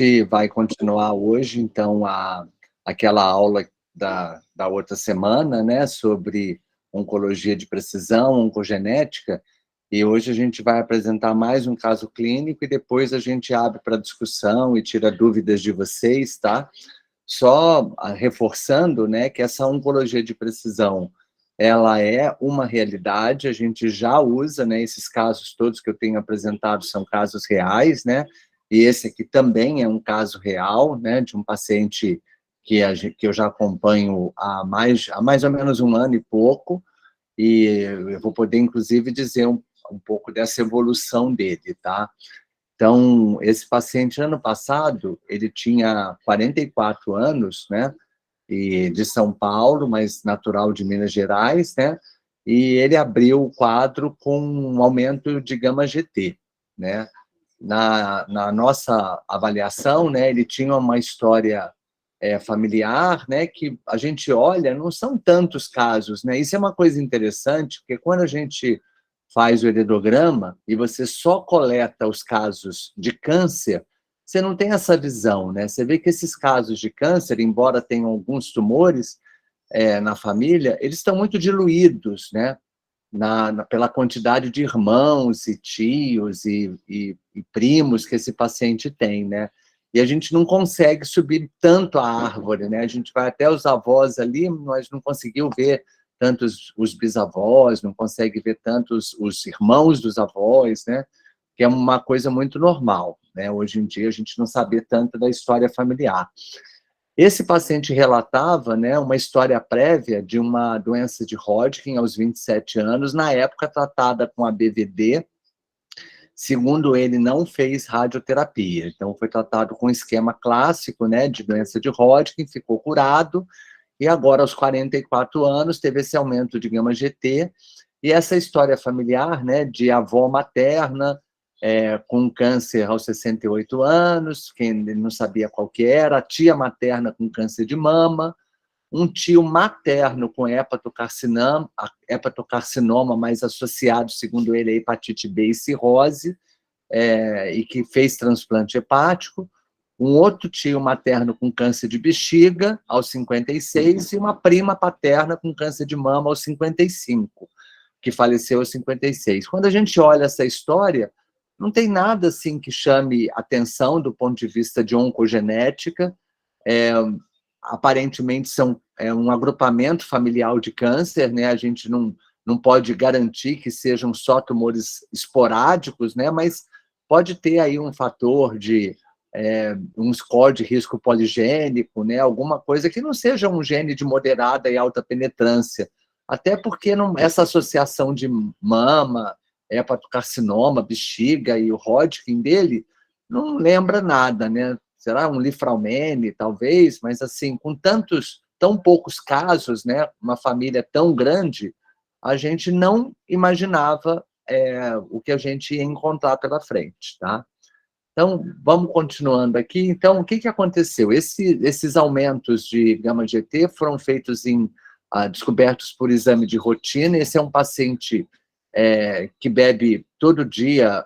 E vai continuar hoje, então, aquela aula da outra semana, né, sobre oncologia de precisão, oncogenética, e hoje a gente vai apresentar mais um caso clínico e depois a gente abre para discussão e tira dúvidas de vocês, tá? Só reforçando, né, que essa oncologia de precisão, ela é uma realidade, a gente já usa, né, esses casos todos que eu tenho apresentado são casos reais, né, e esse aqui também é um caso real, né, de um paciente que eu já acompanho há mais ou menos um ano e pouco, e eu vou poder, inclusive, dizer um pouco dessa evolução dele, tá? Então, esse paciente, ano passado, ele tinha 44 anos, né, e de São Paulo, mas natural de Minas Gerais, né, e ele abriu o quadro com um aumento de gama-GT, né. Na nossa avaliação, né, ele tinha uma história familiar, né, que a gente olha, não são tantos casos, né, isso é uma coisa interessante, porque quando a gente faz o heredograma e você só coleta os casos de câncer, você não tem essa visão, né? Você vê que esses casos de câncer, embora tenham alguns tumores na família, eles estão muito diluídos, né? Pela quantidade de irmãos e tios e primos que esse paciente tem, né? E a gente não consegue subir tanto a árvore, né? A gente vai até os avós ali, mas não conseguiu ver tantos os bisavós, não consegue ver tantos os irmãos dos avós, né? Que é uma coisa muito normal, né? Hoje em dia a gente não saber tanto da história familiar. Esse paciente relatava, né, uma história prévia de uma doença de Hodgkin aos 27 anos, na época tratada com a BVD. Segundo ele, não fez radioterapia, então foi tratado com esquema clássico, né, de doença de Hodgkin, ficou curado, e agora aos 44 anos teve esse aumento de gama-GT, e essa história familiar, né, de avó materna, com câncer aos 68 anos, quem não sabia qual que era, a tia materna com câncer de mama, um tio materno com hepatocarcinoma, mais associado, segundo ele, a hepatite B e cirrose, e que fez transplante hepático, um outro tio materno com câncer de bexiga, aos 56, e uma prima paterna com câncer de mama aos 55, que faleceu aos 56. Quando a gente olha essa história, não tem nada assim que chame atenção do ponto de vista de oncogenética, aparentemente são um agrupamento familiar de câncer, né? A gente não pode garantir que sejam só tumores esporádicos, né? Mas pode ter aí um fator de um score de risco poligênico, né? Alguma coisa que não seja um gene de moderada e alta penetrância, até porque essa associação de mama, hepatocarcinoma, bexiga e o Hodgkin dele não lembra nada, né? Será um Lifraumene, talvez, mas assim, com tão poucos casos, né? Uma família tão grande, a gente não imaginava o que a gente ia encontrar pela frente, tá? Então, vamos continuando aqui. Então, o que aconteceu? Esses aumentos de gama-GT foram feitos descobertos por exame de rotina. Esse é um paciente que bebe todo dia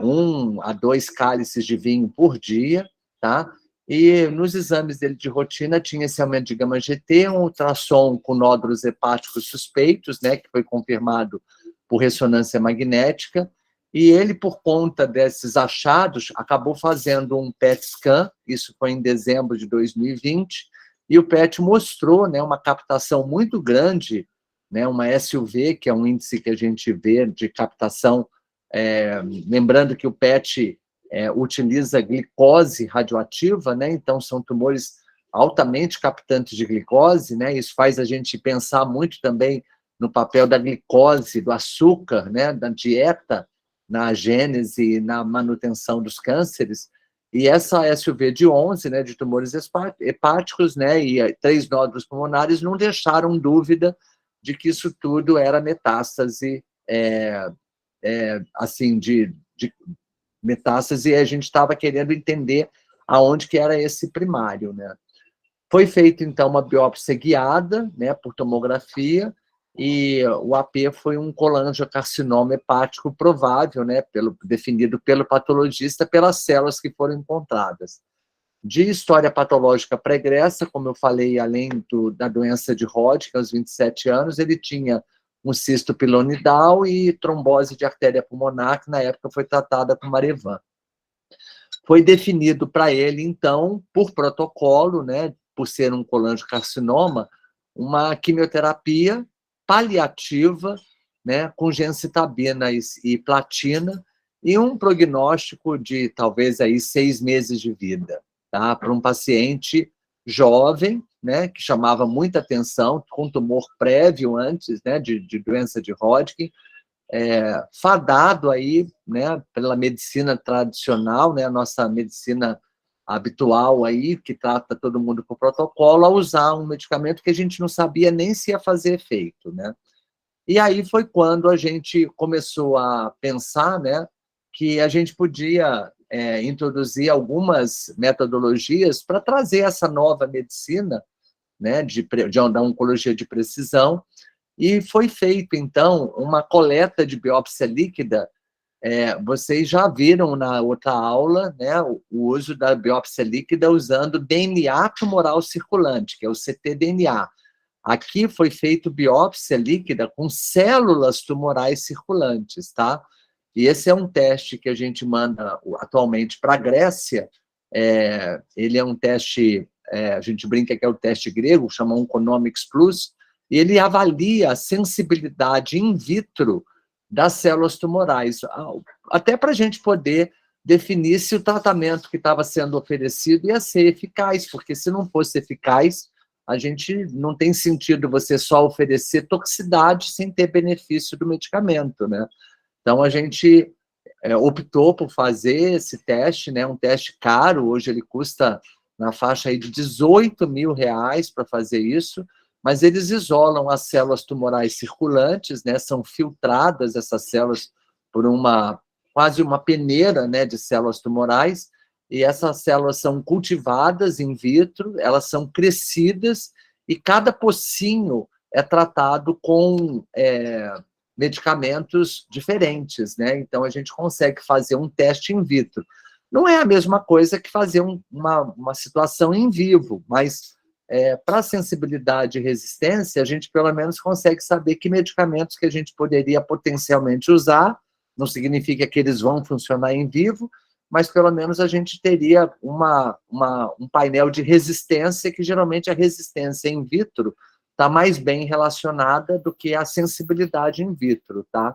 1 a 2 cálices de vinho por dia, tá? E nos exames dele de rotina tinha esse aumento de gama-GT, um ultrassom com nódulos hepáticos suspeitos, né, que foi confirmado por ressonância magnética, e ele, por conta desses achados, acabou fazendo um PET scan, isso foi em dezembro de 2020, e o PET mostrou, né, uma captação muito grande, né, uma SUV, que é um índice que a gente vê de captação, lembrando que o PET utiliza glicose radioativa, né, então são tumores altamente captantes de glicose, né, isso faz a gente pensar muito também no papel da glicose, do açúcar, né, da dieta, na gênese e na manutenção dos cânceres, e essa SUV de 11, né, de tumores hepáticos, né, e 3 nódulos pulmonares não deixaram dúvida de que isso tudo era metástase, assim, de metástase, e a gente estava querendo entender aonde que era esse primário, né. Foi feita, então, uma biópsia guiada, né, por tomografia, e o AP foi um colangiocarcinoma hepático provável, né, definido pelo patologista pelas células que foram encontradas. de história patológica pregressa, como eu falei, além da doença de Hodgkin, aos 27 anos, ele tinha um cisto pilonidal e trombose de artéria pulmonar, que na época foi tratada com Marevan. Foi definido para ele, então, por protocolo, né, por ser um colangiocarcinoma, uma quimioterapia paliativa, né, com gemcitabina e platina, e um prognóstico de talvez aí 6 meses de vida, tá? Para um paciente jovem, né, que chamava muita atenção, com tumor prévio antes, né, de doença de Hodgkin, fadado aí, né, pela medicina tradicional, né, a nossa medicina habitual aí, que trata todo mundo por protocolo, a usar um medicamento que a gente não sabia nem se ia fazer efeito, né? E aí foi quando a gente começou a pensar, né, que a gente podia introduzir algumas metodologias para trazer essa nova medicina, né, da oncologia de precisão, e foi feito, então, uma coleta de biópsia líquida. Vocês já viram na outra aula, né, o uso da biópsia líquida usando DNA tumoral circulante, que é o ctDNA. Aqui foi feito biópsia líquida com células tumorais circulantes, tá? E esse é um teste que a gente manda atualmente para a Grécia. Ele é um teste, a gente brinca que é o teste grego, chama Onconomics Plus, e ele avalia a sensibilidade in vitro das células tumorais, até para a gente poder definir se o tratamento que estava sendo oferecido ia ser eficaz, porque se não fosse eficaz, a gente não tem sentido você só oferecer toxicidade sem ter benefício do medicamento, né? Então, a gente optou por fazer esse teste, né? Um teste caro, hoje ele custa na faixa aí de R$18.000 para fazer isso, mas eles isolam as células tumorais circulantes, né? São filtradas essas células por quase uma peneira, né, de células tumorais, e essas células são cultivadas in vitro, elas são crescidas, e cada pocinho é tratado com medicamentos diferentes, né? Então, a gente consegue fazer um teste in vitro. Não é a mesma coisa que fazer uma situação em vivo, mas para sensibilidade e resistência, a gente pelo menos consegue saber que medicamentos que a gente poderia potencialmente usar, não significa que eles vão funcionar em vivo, mas pelo menos a gente teria um painel de resistência, que geralmente a resistência in vitro está mais bem relacionada do que a sensibilidade in vitro, tá?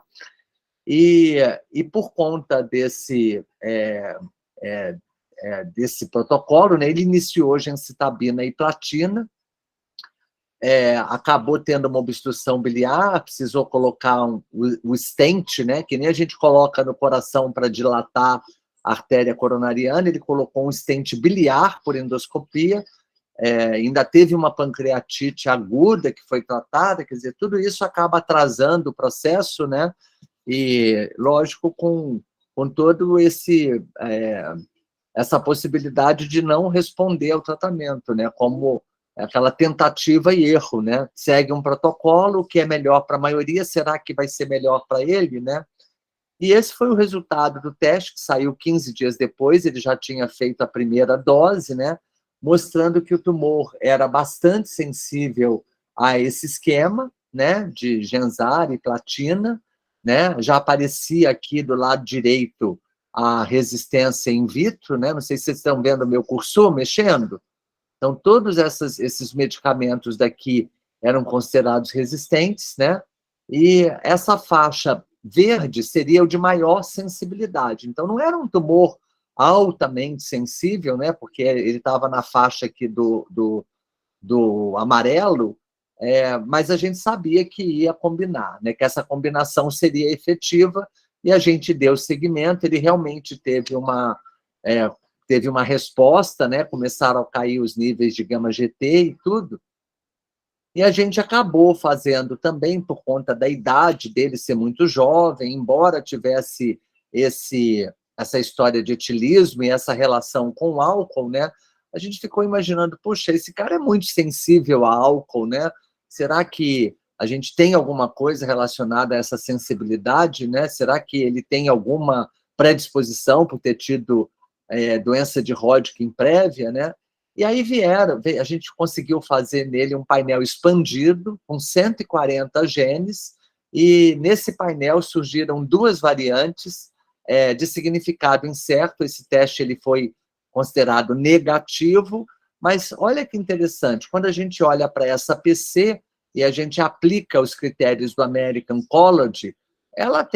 E por conta desse protocolo, né, ele iniciou gemcitabina e platina, acabou tendo uma obstrução biliar, precisou colocar o stent, né, que nem a gente coloca no coração para dilatar a artéria coronariana, ele colocou um stent biliar por endoscopia, ainda teve uma pancreatite aguda que foi tratada, quer dizer, tudo isso acaba atrasando o processo, né? E, lógico, com todo essa possibilidade de não responder ao tratamento, né? Como aquela tentativa e erro, né? Segue um protocolo, o que é melhor para a maioria, será que vai ser melhor para ele, né? E esse foi o resultado do teste, que saiu 15 dias depois, ele já tinha feito a primeira dose, né? Mostrando que o tumor era bastante sensível a esse esquema, né? De Gensar e platina, né? Já aparecia aqui do lado direito a resistência in vitro, né? Não sei se vocês estão vendo o meu cursor mexendo. Então, todos esses medicamentos daqui eram considerados resistentes, né? E essa faixa verde seria o de maior sensibilidade. Então, não era um tumor altamente sensível, né? Porque ele estava na faixa aqui do amarelo, mas a gente sabia que ia combinar, né? Que essa combinação seria efetiva, e a gente deu seguimento. Ele realmente teve uma resposta, né? Começaram a cair os níveis de gama-GT e tudo, e a gente acabou fazendo também, por conta da idade dele ser muito jovem, embora tivesse essa história de etilismo e essa relação com o álcool, né? A gente ficou imaginando, puxa, esse cara é muito sensível a álcool, né? Será que a gente tem alguma coisa relacionada a essa sensibilidade, né? Será que ele tem alguma predisposição por ter tido doença de Hodgkin prévia, né? E aí a gente conseguiu fazer nele um painel expandido, com 140 genes, e nesse painel surgiram 2 variantes de significado incerto. Esse teste ele foi considerado negativo, mas olha que interessante, quando a gente olha para essa PC e a gente aplica os critérios do American College, ela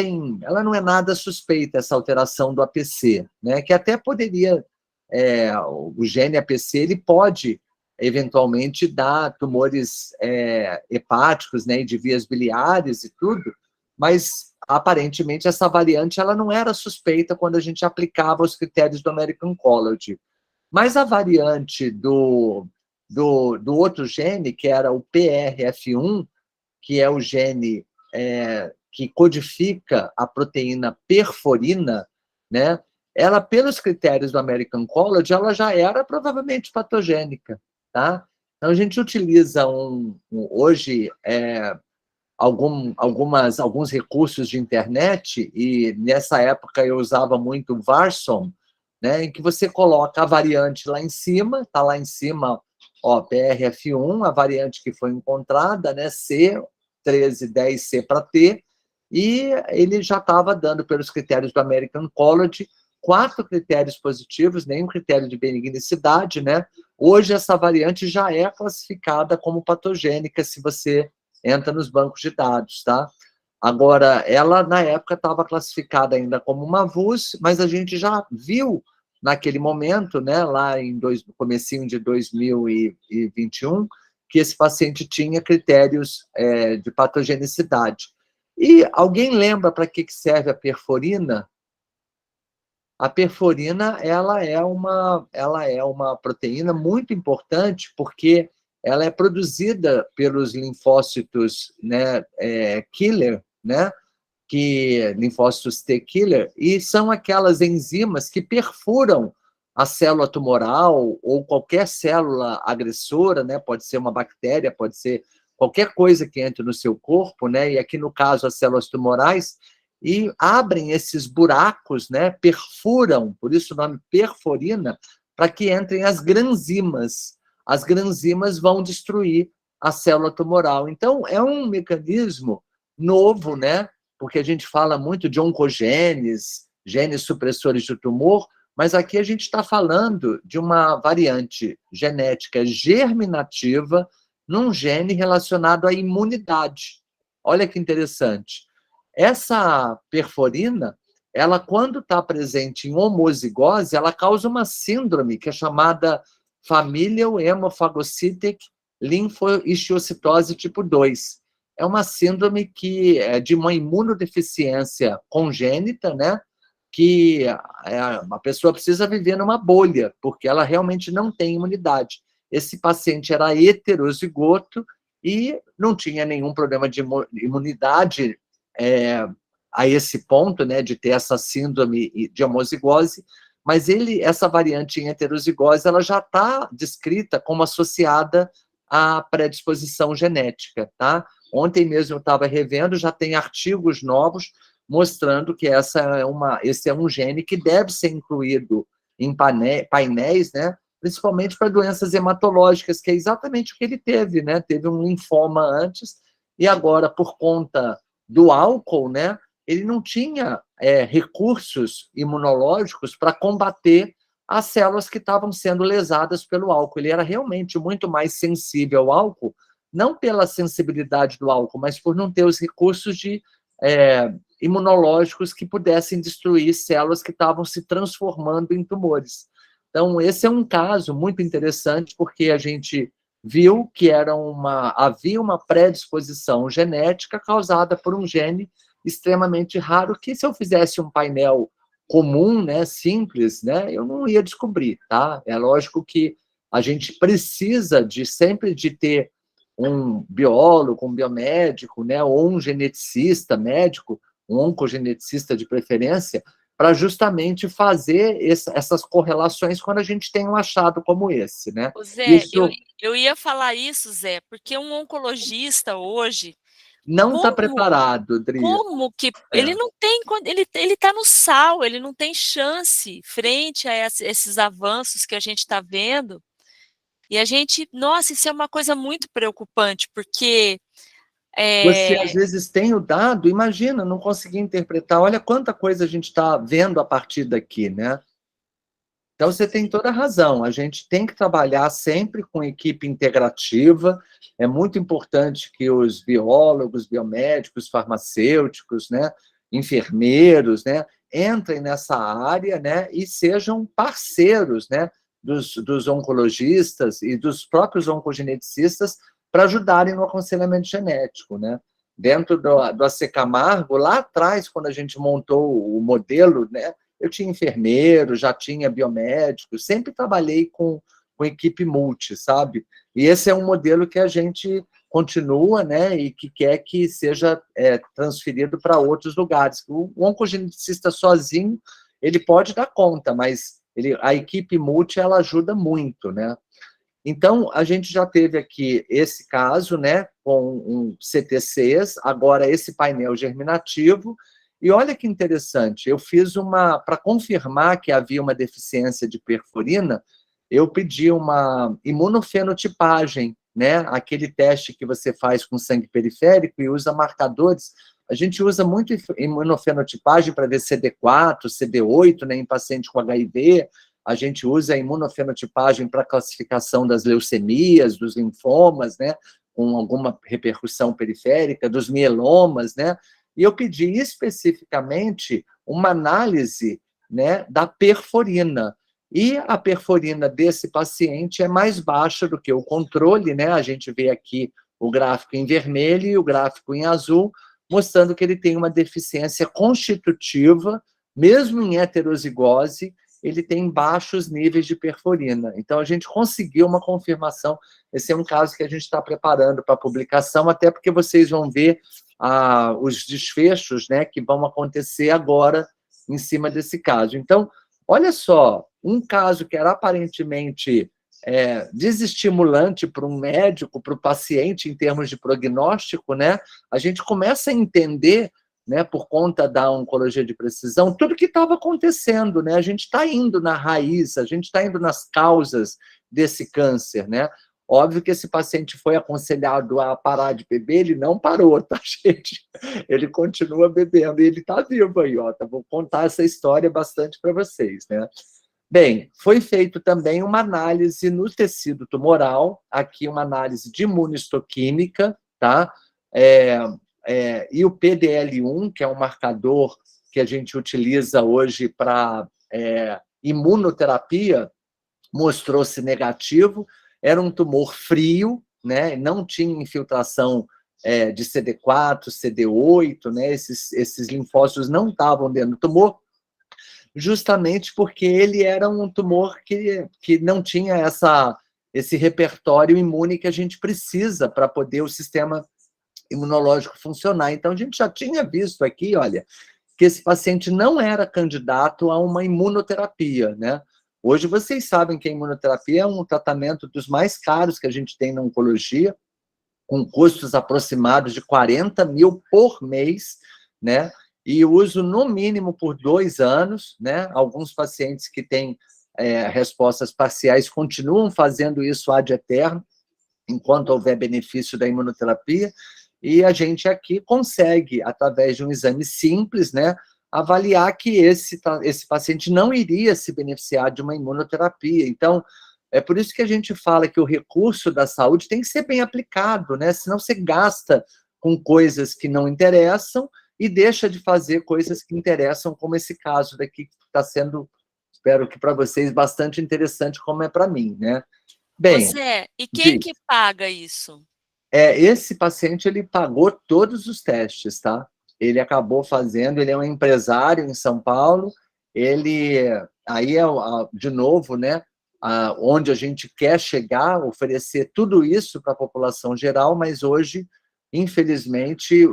não é nada suspeita, essa alteração do APC, né? Que até poderia, o gene APC, ele pode, eventualmente, dar tumores hepáticos, né, e de vias biliares e tudo, mas, aparentemente, essa variante ela não era suspeita quando a gente aplicava os critérios do American College. Mas a variante do outro gene, que era o PRF1, que é o gene que codifica a proteína perforina, né? Ela, pelos critérios do American College, ela já era provavelmente patogênica, tá? Então, a gente utiliza hoje alguns recursos de internet, e nessa época eu usava muito o Varson, né, em que você coloca a variante lá em cima, está lá em cima, ó, PRF1, a variante que foi encontrada, né, C1310C para T, e ele já estava dando, pelos critérios do American College, 4 critérios positivos, nenhum critério de benignicidade, né? Hoje essa variante já é classificada como patogênica se você entra nos bancos de dados, tá? Agora, ela, na época, estava classificada ainda como uma VUS, mas a gente já viu, naquele momento, né, lá no comecinho de 2021, que esse paciente tinha critérios de patogenicidade. E alguém lembra para que serve a perforina? A perforina ela é uma proteína muito importante, porque ela é produzida pelos linfócitos, né, killer, né, linfócitos T killer, e são aquelas enzimas que perfuram a célula tumoral ou qualquer célula agressora, né, pode ser uma bactéria, pode ser qualquer coisa que entre no seu corpo, né, e aqui no caso as células tumorais, e abrem esses buracos, né, perfuram, por isso o nome perforina, para que entrem as granzimas. As granzimas vão destruir a célula tumoral. Então, é um mecanismo novo, né, porque a gente fala muito de oncogenes, genes supressores do tumor, mas aqui a gente está falando de uma variante genética germinativa num gene relacionado à imunidade. Olha que interessante. Essa perforina, ela, quando está presente em homozigose, ela causa uma síndrome que é chamada Familial Hemophagocytic Lymphohistiocytose tipo 2. É uma síndrome que é de uma imunodeficiência congênita, né? Que a pessoa precisa viver numa bolha, porque ela realmente não tem imunidade. Esse paciente era heterozigoto e não tinha nenhum problema de imunidade a esse ponto, né, de ter essa síndrome de homozigose, mas essa variante em heterozigose, ela já está descrita como associada à predisposição genética, tá? Ontem mesmo eu estava revendo, já tem artigos novos mostrando que esse é um gene que deve ser incluído em painéis, né? Principalmente para doenças hematológicas, que é exatamente o que ele teve, né? Teve um linfoma antes, e agora, por conta do álcool, né? Ele não tinha recursos imunológicos para combater as células que estavam sendo lesadas pelo álcool. Ele era realmente muito mais sensível ao álcool, não pela sensibilidade do álcool, mas por não ter os recursos imunológicos que pudessem destruir células que estavam se transformando em tumores. Então, esse é um caso muito interessante, porque a gente viu que havia uma predisposição genética causada por um gene extremamente raro, que se eu fizesse um painel comum, né, simples, né, eu não ia descobrir, tá? É lógico que a gente precisa sempre de ter um biólogo, um biomédico, né, ou um geneticista médico, um oncogeneticista de preferência, para justamente fazer essas correlações quando a gente tem um achado como esse, né? Ô, Zé, Isso. eu ia falar isso, Zé, porque um oncologista hoje, Não está Como preparado, Dri. como que ele É. não tem, ele está no sal, ele não tem chance frente a esses avanços que a gente está vendo. E a gente, nossa, isso é uma coisa muito preocupante, porque Você, às é, vezes, tem o dado, imagina, não conseguir interpretar. Olha quanta coisa a gente está vendo a partir daqui, né? Então, você tem toda a razão. A gente tem que trabalhar sempre com equipe integrativa. É muito importante que os biólogos, biomédicos, farmacêuticos, né, enfermeiros, né, entrem nessa área, né, e sejam parceiros, né, dos oncologistas e dos próprios oncogeneticistas para ajudarem no aconselhamento genético, né? Dentro do AC Camargo, lá atrás, quando a gente montou o modelo, né, eu tinha enfermeiro, já tinha biomédico, sempre trabalhei com equipe multi, sabe? E esse é um modelo que a gente continua, né, e que quer que seja transferido para outros lugares. O oncogeneticista sozinho, ele pode dar conta, mas a equipe multi, ela ajuda muito, né? Então, a gente já teve aqui esse caso, né, com um CTCs, agora esse painel germinativo, e olha que interessante, eu fiz para confirmar que havia uma deficiência de perforina, eu pedi uma imunofenotipagem, né, aquele teste que você faz com sangue periférico e usa marcadores. A gente usa muito imunofenotipagem para ver CD4, CD8, né, em paciente com HIV, a gente usa a imunofenotipagem para classificação das leucemias, dos linfomas, né, com alguma repercussão periférica, dos mielomas, né, e eu pedi especificamente uma análise, né, da perforina. E a perforina desse paciente é mais baixa do que o controle, né? A gente vê aqui o gráfico em vermelho e o gráfico em azul, mostrando que ele tem uma deficiência constitutiva, mesmo em heterozigose, ele tem baixos níveis de perforina. Então, a gente conseguiu uma confirmação. Esse é um caso que a gente está preparando para publicação, até porque vocês vão ver os desfechos, né, que vão acontecer agora em cima desse caso. Então, olha só, um caso que era aparentemente desestimulante para um médico, para o paciente, em termos de prognóstico, né, a gente começa a entender, né, por conta da oncologia de precisão, tudo que estava acontecendo, né? A gente está indo na raiz, a gente está indo nas causas desse câncer, né? Óbvio que esse paciente foi aconselhado a parar de beber, ele não parou, tá, gente? Ele continua bebendo e ele está vivo aí, ó. Tá? Vou contar essa história bastante para vocês, né? Bem, foi feito também uma análise no tecido tumoral, aqui uma análise de imunistoquímica, tá? E o PDL1, que é um marcador que a gente utiliza hoje para imunoterapia, mostrou-se negativo, era um tumor frio, né? Não tinha infiltração de CD4, CD8, né? Esses linfócitos não estavam dentro do tumor, justamente porque ele era um tumor que não tinha esse repertório imune que a gente precisa para poder o sistema imunológico funcionar. Então, a gente já tinha visto aqui, olha, que esse paciente não era candidato a uma imunoterapia, né? Hoje vocês sabem que a imunoterapia é um tratamento dos mais caros que a gente tem na oncologia, com custos aproximados de 40 mil por mês, né? E uso no mínimo por 2 anos, né? Alguns pacientes que têm respostas parciais continuam fazendo isso ad eterno, enquanto houver benefício da imunoterapia, e a gente aqui consegue, através de um exame simples, né, avaliar que esse paciente não iria se beneficiar de uma imunoterapia. Então, é por isso que a gente fala que o recurso da saúde tem que ser bem aplicado, né? Senão você gasta com coisas que não interessam e deixa de fazer coisas que interessam, como esse caso daqui, que está sendo, espero que para vocês, bastante interessante, como é para mim, né? Bem, Você, e quem diz. que paga isso? Esse paciente, ele pagou todos os testes, tá? Ele acabou fazendo, ele é um empresário em São Paulo, ele, aí é, de novo, né, onde a gente quer chegar, oferecer tudo isso para a população geral, mas hoje, infelizmente,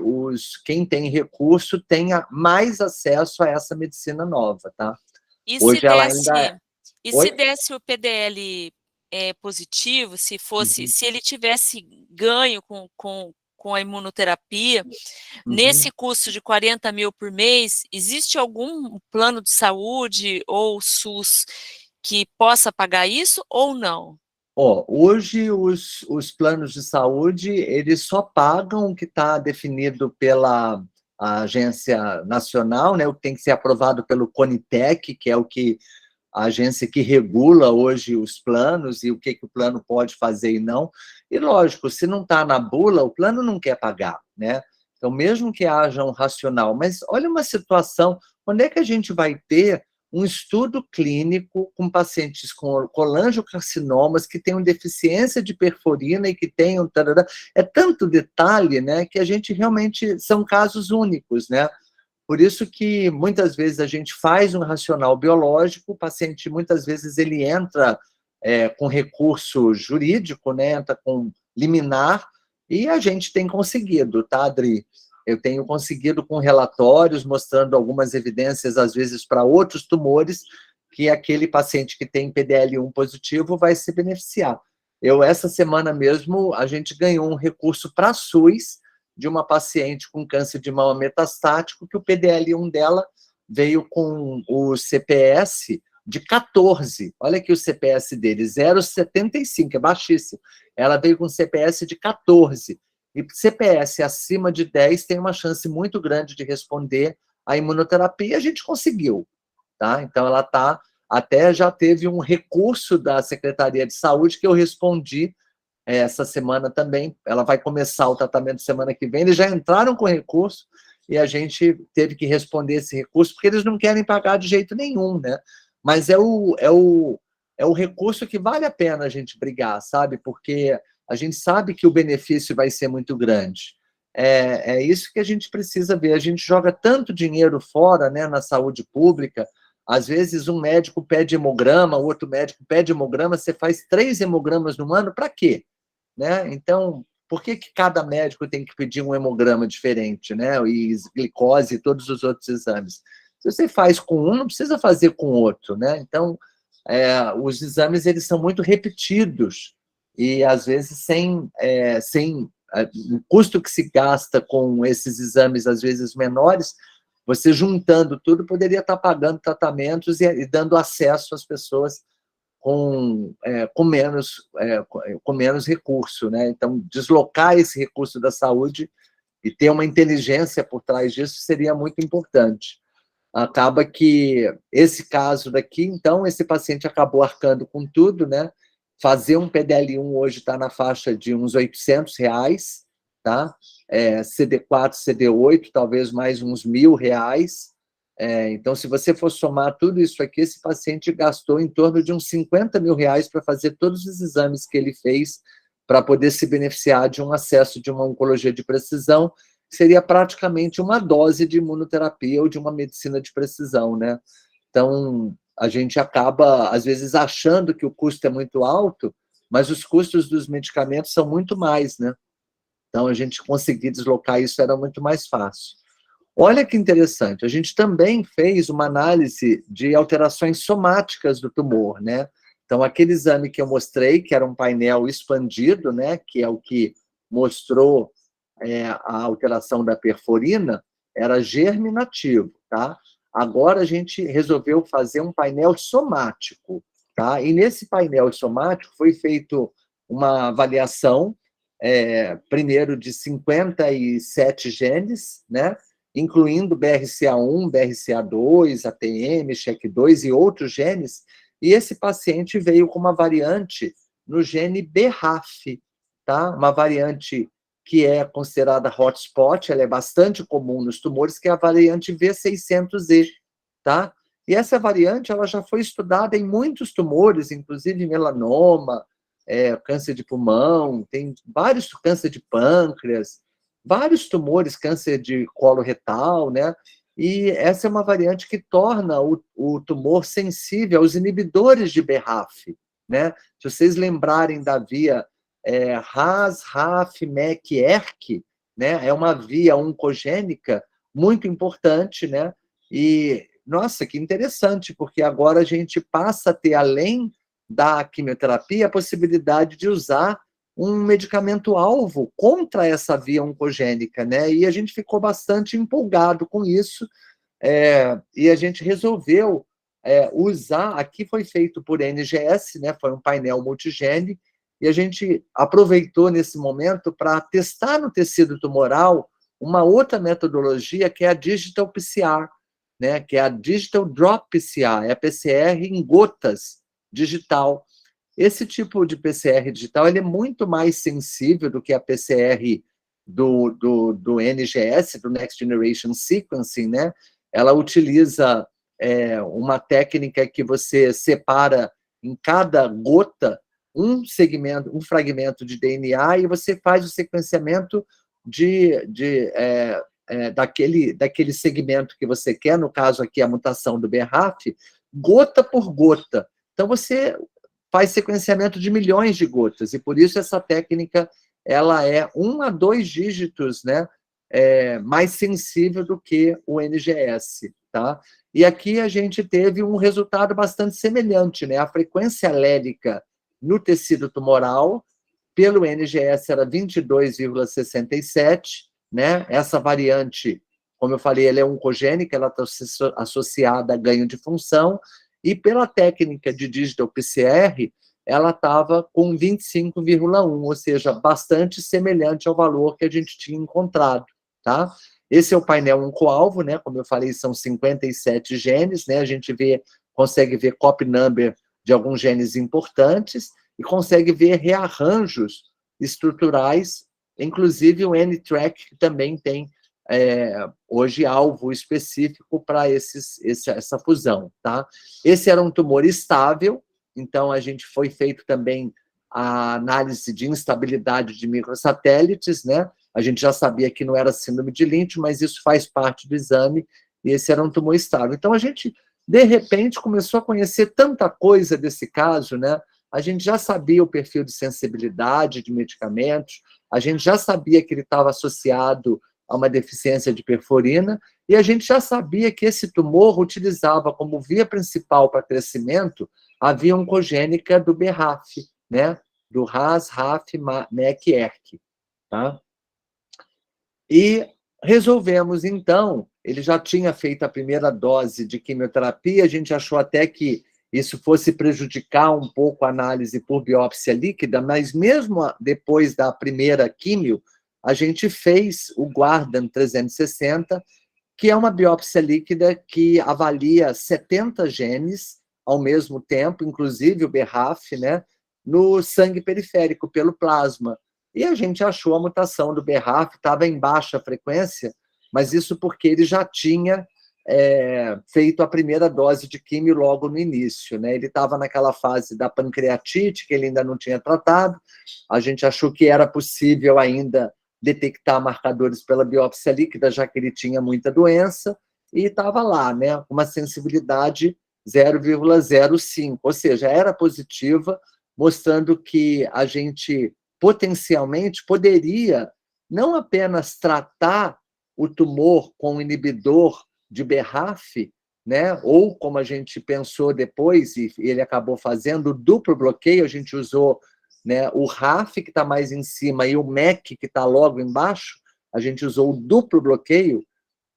quem tem recurso tem mais acesso a essa medicina nova, tá? E se Hoje ela ainda... desse, e se Oi? desse o PDL positivo, se ele tivesse ganho com a imunoterapia, nesse custo de 40 mil por mês, existe algum plano de saúde ou SUS que possa pagar isso ou não? Hoje os planos de saúde, eles só pagam o que está definido pela Agência Nacional, né, o que tem que ser aprovado pelo CONITEC, que é a agência que regula hoje os planos e o que o plano pode fazer e não. E, lógico, se não está na bula, o plano não quer pagar, né? Então, mesmo que haja um racional, mas olha uma situação, onde é que a gente vai ter um estudo clínico com pacientes com colangiocarcinomas que tenham deficiência de perforina e que tenham... Tarará. É tanto detalhe, né, que a gente realmente... São casos únicos, né? Por isso que, muitas vezes, a gente faz um racional biológico, o paciente, muitas vezes, ele entra com recurso jurídico, né, entra com liminar, e a gente tem conseguido, tá, Adri? Eu tenho conseguido com relatórios, mostrando algumas evidências, às vezes, para outros tumores, que aquele paciente que tem PDL1 positivo vai se beneficiar. Essa semana mesmo, a gente ganhou um recurso para SUS, de uma paciente com câncer de mama metastático, que o PDL1 dela veio com o CPS de 14. Olha aqui o CPS dele, 0,75, é baixíssimo. Ela veio com CPS de 14. E CPS acima de 10 tem uma chance muito grande de responder à imunoterapia, e a gente conseguiu. Tá? Então, ela até já teve um recurso da Secretaria de Saúde que eu respondi essa semana também. Ela vai começar o tratamento semana que vem. Eles já entraram com recurso e a gente teve que responder esse recurso, porque eles não querem pagar de jeito nenhum, né? Mas é o recurso que vale a pena a gente brigar, sabe? Porque a gente sabe que o benefício vai ser muito grande. É isso que a gente precisa ver. A gente joga tanto dinheiro fora, né, na saúde pública. Às vezes, um médico pede hemograma, o outro médico pede hemograma, você faz 3 hemogramas no ano, para quê? Né? Então, por que cada médico tem que pedir um hemograma diferente, né? E glicose e todos os outros exames? Se você faz com um, não precisa fazer com o outro, né? Então, os exames, eles são muito repetidos e, às vezes, sem o custo que se gasta com esses exames, às vezes, menores, você juntando tudo, poderia estar pagando tratamentos e dando acesso às pessoas com menos recurso, né? Então, deslocar esse recurso da saúde e ter uma inteligência por trás disso seria muito importante. Acaba que esse caso daqui, então, esse paciente acabou arcando com tudo, né? Fazer um PDL1 hoje está na faixa de uns R$800, tá? CD4, CD8, talvez mais uns R$1.000. Então, se você for somar tudo isso aqui, esse paciente gastou em torno de uns R$50 mil para fazer todos os exames que ele fez para poder se beneficiar de um acesso de uma oncologia de precisão, que seria praticamente uma dose de imunoterapia ou de uma medicina de precisão, né? Então, a gente acaba, às vezes, achando que o custo é muito alto, mas os custos dos medicamentos são muito mais, né? Então, a gente conseguir deslocar isso era muito mais fácil. Olha que interessante, a gente também fez uma análise de alterações somáticas do tumor, né? Então, aquele exame que eu mostrei, que era um painel expandido, né, que é o que mostrou a alteração da perforina, era germinativo, tá? Agora a gente resolveu fazer um painel somático, tá? E nesse painel somático foi feito uma avaliação, primeiro de 57 genes, né? Incluindo BRCA1, BRCA2, ATM, CHEK2 e outros genes, e esse paciente veio com uma variante no gene BRAF, tá? Uma variante que é considerada hotspot, ela é bastante comum nos tumores, que é a variante V600E, tá? E essa variante, ela já foi estudada em muitos tumores, inclusive melanoma, câncer de pulmão, tem vários, câncer de pâncreas, vários tumores, câncer de colo retal, né? E essa é uma variante que torna o tumor sensível aos inibidores de BRAF, né? Se vocês lembrarem da via RAS, RAF, MEK, ERK, né? É uma via oncogênica muito importante, né? E, nossa, que interessante, porque agora a gente passa a ter, além da quimioterapia, a possibilidade de usar um medicamento-alvo contra essa via oncogênica, né? E a gente ficou bastante empolgado com isso, e a gente resolveu usar, aqui foi feito por NGS, né? Foi um painel multigene, e a gente aproveitou nesse momento para testar no tecido tumoral uma outra metodologia, que é a Digital PCR, né? Que é a Digital Drop PCR, é a PCR em gotas digital. Esse tipo de PCR digital ele é muito mais sensível do que a PCR do NGS, do Next Generation Sequencing, né? Ela utiliza uma técnica que você separa em cada gota um segmento, um fragmento de DNA, e você faz o sequenciamento daquele segmento que você quer, no caso aqui a mutação do BRAF, gota por gota. Então você faz sequenciamento de milhões de gotas, e por isso essa técnica ela é 1 a 2 dígitos, né, mais sensível do que o NGS, tá? E aqui a gente teve um resultado bastante semelhante, né? A frequência alélica no tecido tumoral, pelo NGS, era 22,67, né? Essa variante, como eu falei, ela é oncogênica, ela está associada a ganho de função, e pela técnica de Digital PCR, ela estava com 25,1, ou seja, bastante semelhante ao valor que a gente tinha encontrado, tá? Esse é o painel oncoalvo, né? Como eu falei, são 57 genes, né? A gente consegue ver copy number de alguns genes importantes e consegue ver rearranjos estruturais, inclusive o N-Track, que também tem hoje alvo específico para essa fusão, tá? Esse era um tumor estável, então a gente foi feito também a análise de instabilidade de microsatélites, né? A gente já sabia que não era síndrome de Lynch, mas isso faz parte do exame, e esse era um tumor estável. Então a gente, de repente, começou a conhecer tanta coisa desse caso, né? A gente já sabia o perfil de sensibilidade de medicamentos, a gente já sabia que ele estava associado a uma deficiência de perforina, e a gente já sabia que esse tumor utilizava como via principal para crescimento a via oncogênica do BRAF, né? Do RAS, RAF, MEK, ERK, tá? E resolvemos, então, ele já tinha feito a primeira dose de quimioterapia, a gente achou até que isso fosse prejudicar um pouco a análise por biópsia líquida, mas mesmo depois da primeira químio, a gente fez o Guardant 360, que é uma biópsia líquida que avalia 70 genes ao mesmo tempo, inclusive o BRAF, né, no sangue periférico, pelo plasma. E a gente achou a mutação do BRAF, estava em baixa frequência, mas isso porque ele já tinha feito a primeira dose de químio logo no início, né? Ele estava naquela fase da pancreatite, que ele ainda não tinha tratado, a gente achou que era possível ainda detectar marcadores pela biópsia líquida, já que ele tinha muita doença, e estava lá, né? Uma sensibilidade 0,05, ou seja, era positiva, mostrando que a gente potencialmente poderia não apenas tratar o tumor com um inibidor de BRAF, né? Ou como a gente pensou depois, e ele acabou fazendo, duplo bloqueio, a gente usou, né, o RAF, que está mais em cima, e o MEK, que está logo embaixo, a gente usou o duplo bloqueio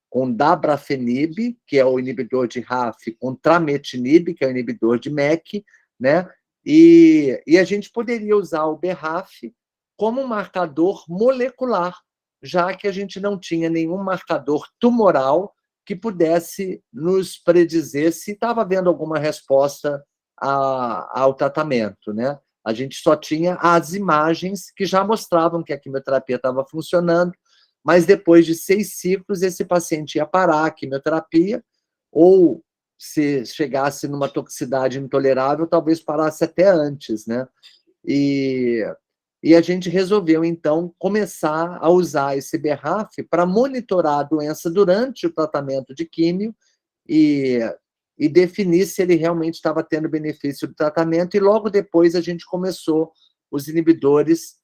com dabrafenib, que é o inibidor de RAF, com trametinib, que é o inibidor de MEK, né? E a gente poderia usar o BRAF como um marcador molecular, já que a gente não tinha nenhum marcador tumoral que pudesse nos predizer se estava havendo alguma resposta ao tratamento, né? A gente só tinha as imagens que já mostravam que a quimioterapia estava funcionando, mas depois de 6 ciclos, esse paciente ia parar a quimioterapia, ou se chegasse numa toxicidade intolerável, talvez parasse até antes, né? E a gente resolveu, então, começar a usar esse BRAF para monitorar a doença durante o tratamento de químio e definir se ele realmente estava tendo benefício do tratamento, e logo depois a gente começou os inibidores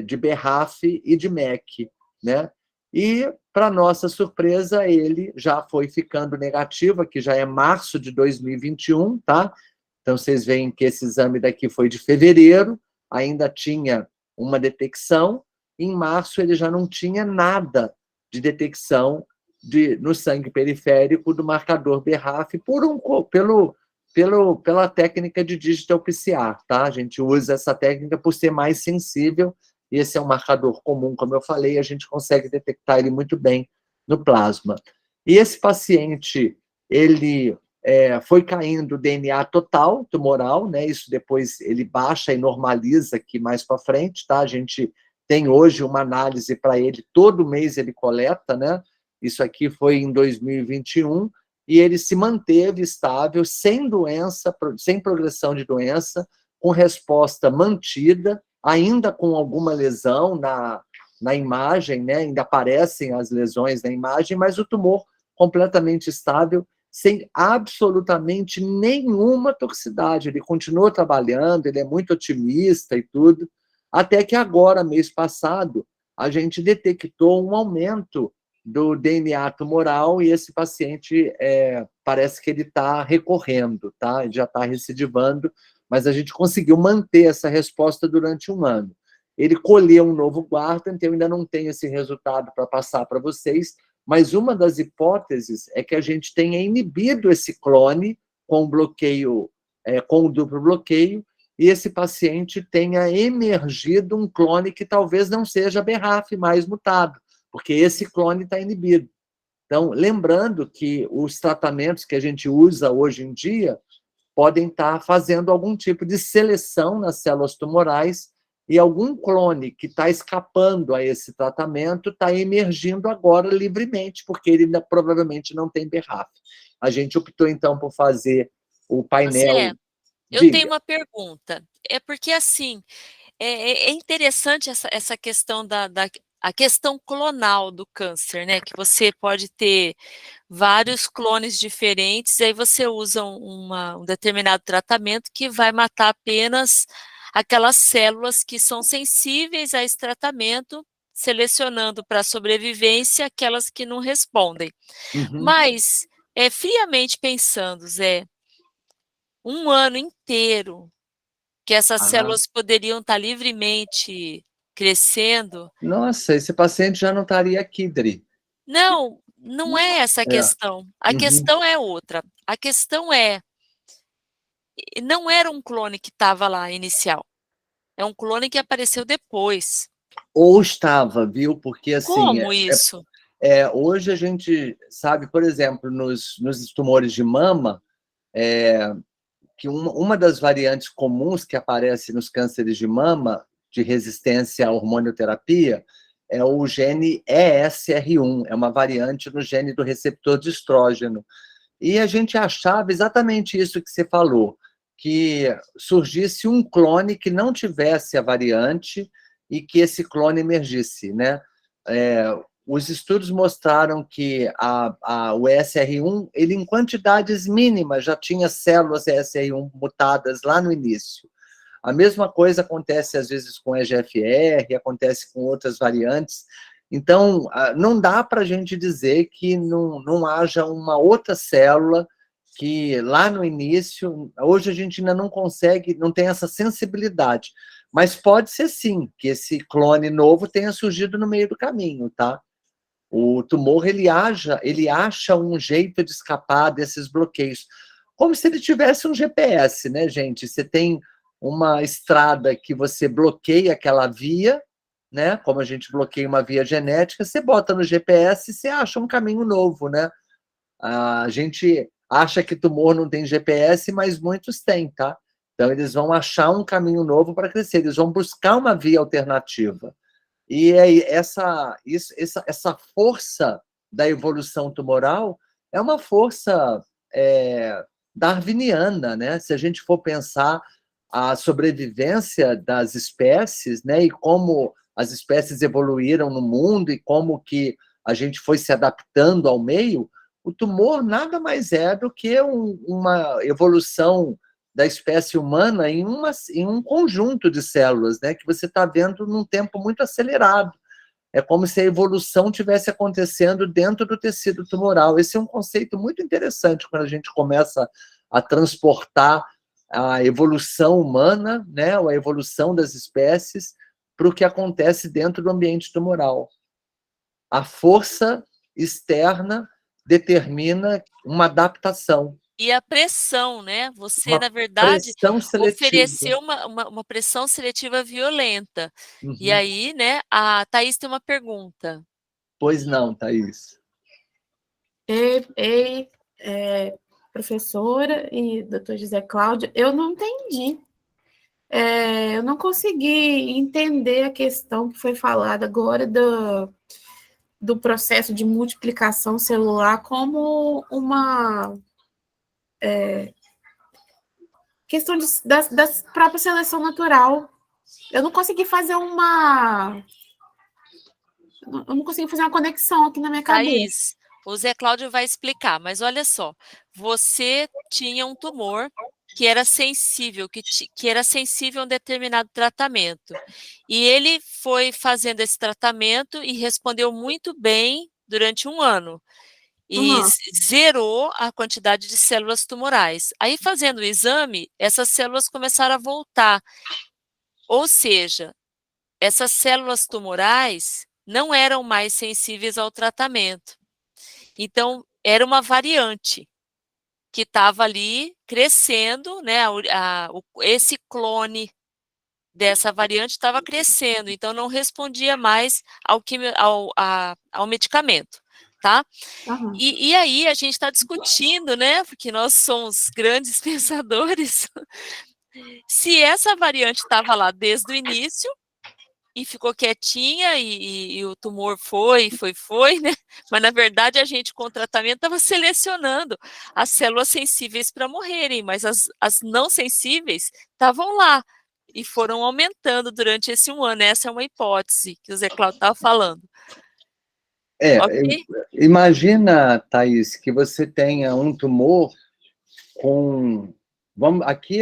de BRAF e de MEK, né? E, para nossa surpresa, ele já foi ficando negativo, aqui já é março de 2021, tá? Então, vocês veem que esse exame daqui foi de fevereiro, ainda tinha uma detecção, em março ele já não tinha nada de detecção no sangue periférico do marcador BRAF pela técnica de digital PCR, tá? A gente usa essa técnica por ser mais sensível, e esse é um marcador comum, como eu falei, a gente consegue detectar ele muito bem no plasma. E esse paciente, ele foi caindo o DNA total tumoral, né? Isso depois ele baixa e normaliza aqui mais para frente, tá? A gente tem hoje uma análise para ele, todo mês ele coleta, né? Isso aqui foi em 2021, e ele se manteve estável, sem doença, sem progressão de doença, com resposta mantida, ainda com alguma lesão na imagem, né? Ainda aparecem as lesões na imagem, mas o tumor completamente estável, sem absolutamente nenhuma toxicidade. Ele continuou trabalhando, ele é muito otimista e tudo, até que agora, mês passado, a gente detectou um aumento do DNA tumoral, e esse paciente parece que ele está recorrendo, tá? Ele já está recidivando, mas a gente conseguiu manter essa resposta durante um ano. Ele colheu um novo guarda, então eu ainda não tenho esse resultado para passar para vocês, mas uma das hipóteses é que a gente tenha inibido esse clone com bloqueio, com o duplo bloqueio, e esse paciente tenha emergido um clone que talvez não seja BRAF mais mutado, porque esse clone está inibido. Então, lembrando que os tratamentos que a gente usa hoje em dia podem estar fazendo algum tipo de seleção nas células tumorais, e algum clone que está escapando a esse tratamento está emergindo agora livremente, porque ele ainda, provavelmente não tem BRAF. A gente optou, então, por fazer o painel... Zé, eu tenho uma pergunta. É porque, assim, é interessante essa questão a questão clonal do câncer, né? Que você pode ter vários clones diferentes, e aí você usa um determinado tratamento que vai matar apenas aquelas células que são sensíveis a esse tratamento, selecionando para sobrevivência aquelas que não respondem. Mas, friamente pensando, Zé, um ano inteiro que essas células poderiam estar livremente crescendo. Nossa, esse paciente já não estaria aqui, Dri. Não, não é essa a questão. A questão é outra. A questão não era um clone que estava lá inicial. É um clone que apareceu depois. Ou estava, viu? Porque, assim, Como isso? hoje a gente sabe, por exemplo, nos tumores de mama, que uma das variantes comuns que aparece nos cânceres de mama, de resistência à hormonioterapia, é o gene ESR1, é uma variante no gene do receptor de estrógeno. E a gente achava exatamente isso que você falou, que surgisse um clone que não tivesse a variante e que esse clone emergisse, né? Os estudos mostraram que o ESR1, ele em quantidades mínimas já tinha células ESR1 mutadas lá no início. A mesma coisa acontece às vezes com EGFR, acontece com outras variantes. Então, não dá para a gente dizer que não haja uma outra célula que lá no início, hoje a gente ainda não consegue, não tem essa sensibilidade, mas pode ser sim, que esse clone novo tenha surgido no meio do caminho, tá? O tumor, ele acha um jeito de escapar desses bloqueios, como se ele tivesse um GPS, né, gente? Você tem uma estrada que você bloqueia aquela via, né? Como a gente bloqueia uma via genética, você bota no GPS e você acha um caminho novo, né? A gente acha que tumor não tem GPS, mas muitos têm, tá? Então, eles vão achar um caminho novo para crescer, eles vão buscar uma via alternativa. E essa força da evolução tumoral é uma força darwiniana, né? Se a gente for pensar a sobrevivência das espécies, né? E como as espécies evoluíram no mundo e como que a gente foi se adaptando ao meio, o tumor nada mais é do que uma evolução da espécie humana em um conjunto de células, né, que você está vendo num tempo muito acelerado. É como se a evolução tivesse acontecendo dentro do tecido tumoral. Esse é um conceito muito interessante quando a gente começa a transportar a evolução humana, né, ou a evolução das espécies, para o que acontece dentro do ambiente tumoral. A força externa determina uma adaptação. E a pressão, né? Você, Uma na verdade, pressão seletiva. ofereceu uma pressão seletiva violenta. E Uhum. aí, né, a Thaís tem uma pergunta. Pois não, Thaís. Ei, professora e doutor José Cláudio, eu não entendi. Eu não consegui entender a questão que foi falada agora do processo de multiplicação celular como uma questão das própria seleção natural. Eu não consegui fazer uma conexão aqui na minha cabeça. Thaís, o Zé Cláudio vai explicar, mas olha só, você tinha um tumor que era sensível, que era sensível a um determinado tratamento. E ele foi fazendo esse tratamento e respondeu muito bem durante 1 ano. E zerou a quantidade de células tumorais. Aí, fazendo o exame, essas células começaram a voltar. Ou seja, essas células tumorais não eram mais sensíveis ao tratamento. Então, era uma variante que estava ali crescendo, né? Esse clone dessa variante estava crescendo, então não respondia mais ao medicamento, tá? E aí a gente está discutindo, né? Porque nós somos grandes pensadores, se essa variante estava lá desde o início e ficou quietinha e o tumor foi, né? Mas, na verdade, a gente, com o tratamento, estava selecionando as células sensíveis para morrerem, mas as não sensíveis estavam lá e foram aumentando durante esse 1 ano. Essa é uma hipótese que o Zé Cláudio estava falando. Okay? Imagina, Thaís, que você tenha um tumor com... aqui,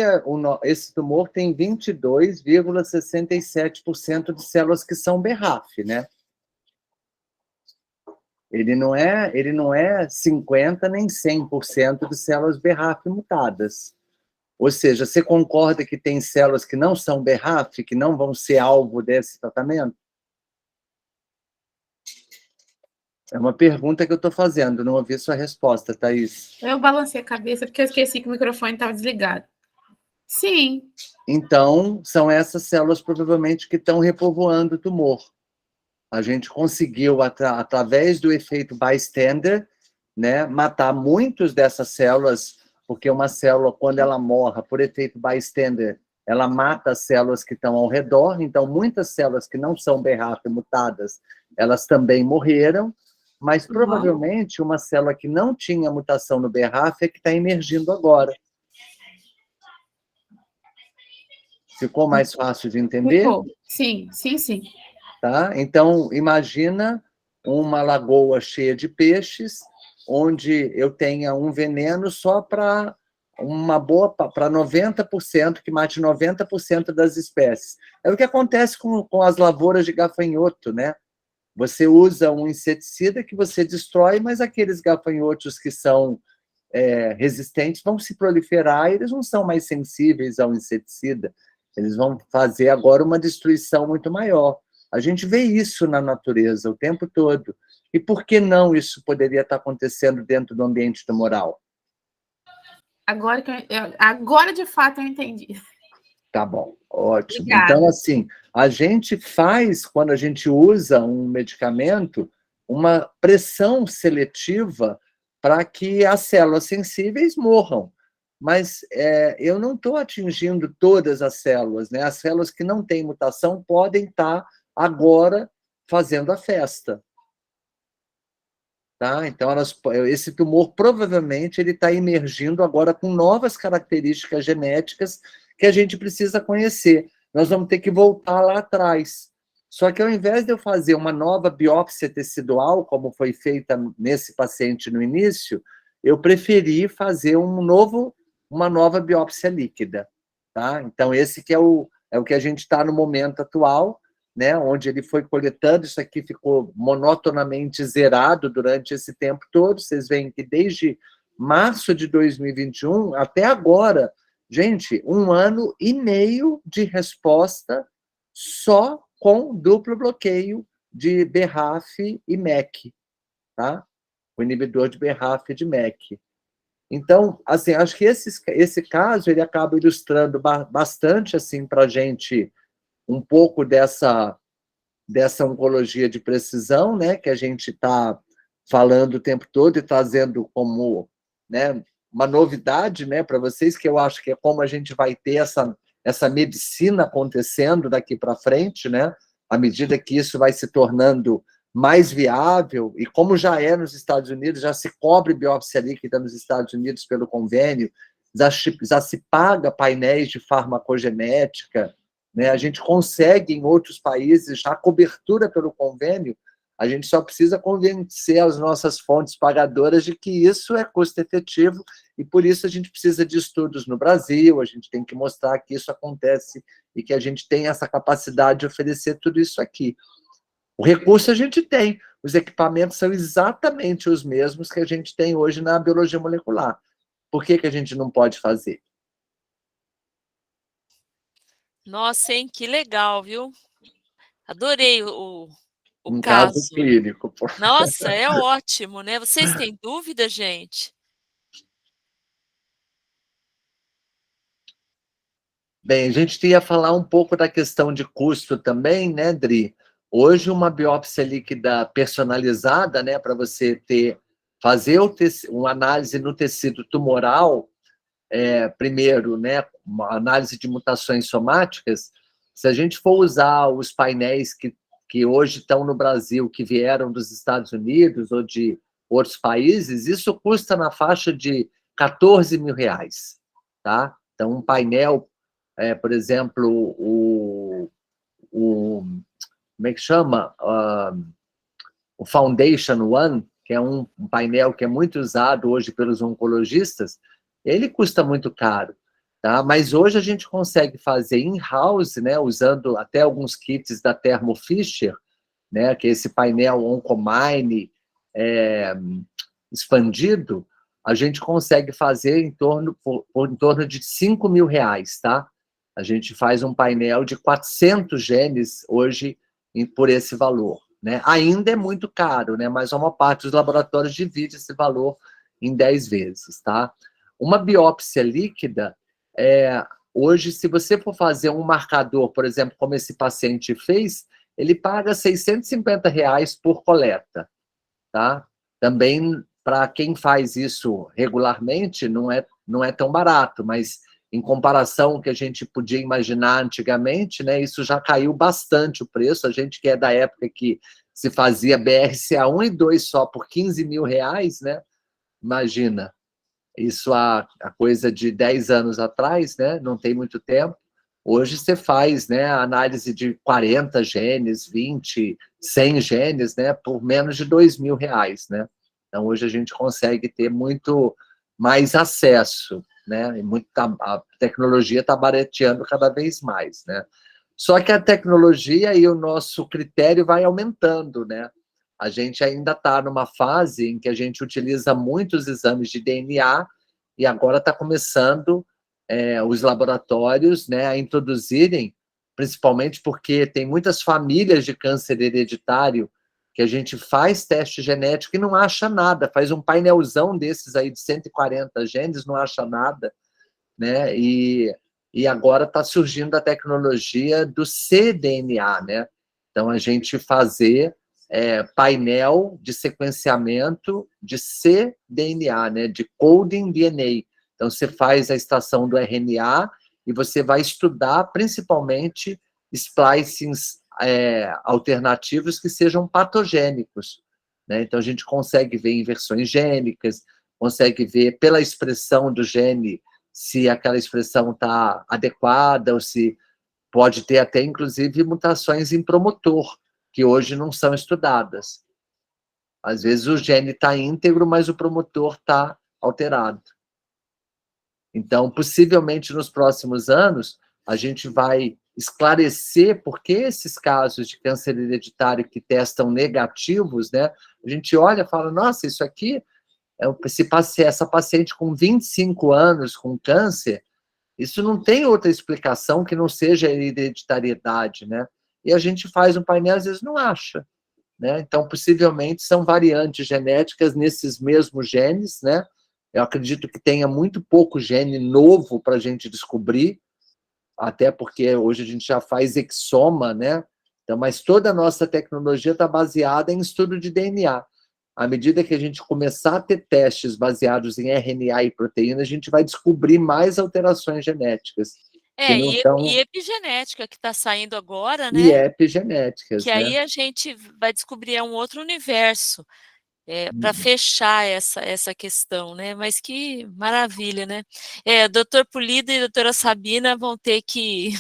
esse tumor tem 22,67% de células que são BRAF, né? Ele não é 50% nem 100% de células BRAF mutadas. Ou seja, você concorda que tem células que não são BRAF, que não vão ser alvo desse tratamento? É uma pergunta que eu estou fazendo, não ouvi sua resposta, Thaís. Eu balancei a cabeça porque eu esqueci que o microfone estava desligado. Sim. Então, são essas células provavelmente que estão repovoando o tumor. A gente conseguiu, através do efeito bystander, né, matar muitas dessas células, porque uma célula, quando ela morre por efeito bystander, ela mata as células que estão ao redor, então muitas células que não são BRAF mutadas, elas também morreram, mas provavelmente uma célula que não tinha mutação no BRAF é que está emergindo agora. Ficou mais fácil de entender? Ficou. Sim. Tá? Então, imagina uma lagoa cheia de peixes, onde eu tenha um veneno só para para 90%, que mate 90% das espécies. É o que acontece com as lavouras de gafanhoto, né? Você usa um inseticida que você destrói, mas aqueles gafanhotos que são resistentes vão se proliferar e eles não são mais sensíveis ao inseticida. Eles vão fazer agora uma destruição muito maior. A gente vê isso na natureza o tempo todo. E por que não isso poderia estar acontecendo dentro do ambiente tumoral? Agora de fato, eu entendi. Tá bom, ótimo. Obrigada. Então, assim, a gente faz, quando a gente usa um medicamento, uma pressão seletiva para que as células sensíveis morram. Mas eu não estou atingindo todas as células, né? As células que não têm mutação podem estar agora fazendo a festa. Tá? Então, esse tumor provavelmente ele está emergindo agora com novas características genéticas que a gente precisa conhecer. Nós vamos ter que voltar lá atrás. Só que ao invés de eu fazer uma nova biópsia tecidual, como foi feita nesse paciente no início, eu preferi fazer uma nova biópsia líquida. Tá? Então, esse que é o que a gente está no momento atual, né, onde ele foi coletando, isso aqui ficou monotonamente zerado durante esse tempo todo. Vocês veem que desde março de 2021 até agora, gente, 1 ano e meio de resposta só com duplo bloqueio de BRAF e MEK, tá? O inibidor de BRAF e de MEK. Então, assim, acho que esse caso ele acaba ilustrando bastante assim, para a gente um pouco dessa oncologia de precisão, né, que a gente está falando o tempo todo e trazendo como, né, uma novidade, né, para vocês, que eu acho que é como a gente vai ter essa medicina acontecendo daqui para frente, né, à medida que isso vai se tornando mais viável, e como já é nos Estados Unidos, já se cobre biópsia líquida nos Estados Unidos pelo convênio, já se paga painéis de farmacogenética, né? A gente consegue, em outros países, já cobertura pelo convênio, a gente só precisa convencer as nossas fontes pagadoras de que isso é custo efetivo, e por isso a gente precisa de estudos no Brasil, a gente tem que mostrar que isso acontece e que a gente tem essa capacidade de oferecer tudo isso aqui. O recurso a gente tem, os equipamentos são exatamente os mesmos que a gente tem hoje na biologia molecular. Por que a gente não pode fazer? Nossa, hein? Que legal, viu? Adorei o Um caso caso. clínico. Nossa, é ótimo, né? Vocês têm dúvida, gente? Bem, a gente ia falar um pouco da questão de custo também, né, Dri? Hoje, uma biópsia líquida personalizada, né, para você fazer uma análise no tecido tumoral, primeiro, né, uma análise de mutações somáticas, se a gente for usar os painéis que hoje estão no Brasil, que vieram dos Estados Unidos ou de outros países, isso custa na faixa de R$14 mil, tá? Então, um painel, por exemplo, como é que chama? O Foundation One, que é um painel que é muito usado hoje pelos oncologistas, ele custa muito caro, tá? Mas hoje a gente consegue fazer in-house, né, usando até alguns kits da Thermo Fisher, né, que é esse painel Oncomine expandido, a gente consegue fazer em torno de R$5 mil, tá? A gente faz um painel de 400 genes hoje por esse valor, né? Ainda é muito caro, né? Mas uma parte dos laboratórios divide esse valor em 10 vezes, tá? Uma biópsia líquida, hoje, se você for fazer um marcador, por exemplo, como esse paciente fez, ele paga R$650 por coleta, tá? Também, para quem faz isso regularmente, não é tão barato, mas em comparação com o que a gente podia imaginar antigamente, né, isso já caiu bastante o preço. A gente que é da época que se fazia BRCA1 e 2 só por R$15 mil, né? Imagina, isso há coisa de 10 anos atrás, né? Não tem muito tempo. Hoje você faz, né, análise de 40 genes, 20, 100 genes, né, por menos de R$2 mil, né? Então, hoje a gente consegue ter muito mais acesso, né? E a tecnologia está barateando cada vez mais, né? Só que a tecnologia e o nosso critério vai aumentando, né? A gente ainda está numa fase em que a gente utiliza muitos exames de DNA e agora está começando os laboratórios, né, a introduzirem, principalmente porque tem muitas famílias de câncer hereditário que a gente faz teste genético e não acha nada, faz um painelzão desses aí de 140 genes, não acha nada, né? E agora está surgindo a tecnologia do cDNA, né? Então, a gente fazer painel de sequenciamento de cDNA, né? De coding DNA. Então, você faz a extração do RNA e você vai estudar, principalmente, splicings alternativos que sejam patogênicos, né? Então, a gente consegue ver inversões gênicas, consegue ver pela expressão do gene se aquela expressão está adequada ou se pode ter até, inclusive, mutações em promotor, que hoje não são estudadas. Às vezes o gene está íntegro, mas o promotor está alterado. Então, possivelmente, nos próximos anos, a gente vai esclarecer por que esses casos de câncer hereditário que testam negativos, né? A gente olha e fala, nossa, isso aqui, essa paciente com 25 anos com câncer, isso não tem outra explicação que não seja hereditariedade, né? e a gente faz um painel, às vezes não acha, né? Então, possivelmente, são variantes genéticas nesses mesmos genes, né? Eu acredito que tenha muito pouco gene novo para a gente descobrir, até porque hoje a gente já faz exoma, né? Então, mas toda a nossa tecnologia está baseada em estudo de DNA. À medida que a gente começar a ter testes baseados em RNA e proteína, a gente vai descobrir mais alterações genéticas. Que não e epigenética que está saindo agora, né? E epigenéticas, que né? aí a gente vai descobrir um outro universo para fechar essa questão, né? Mas que maravilha, né? Doutor Pulido e doutora Sabina vão ter que...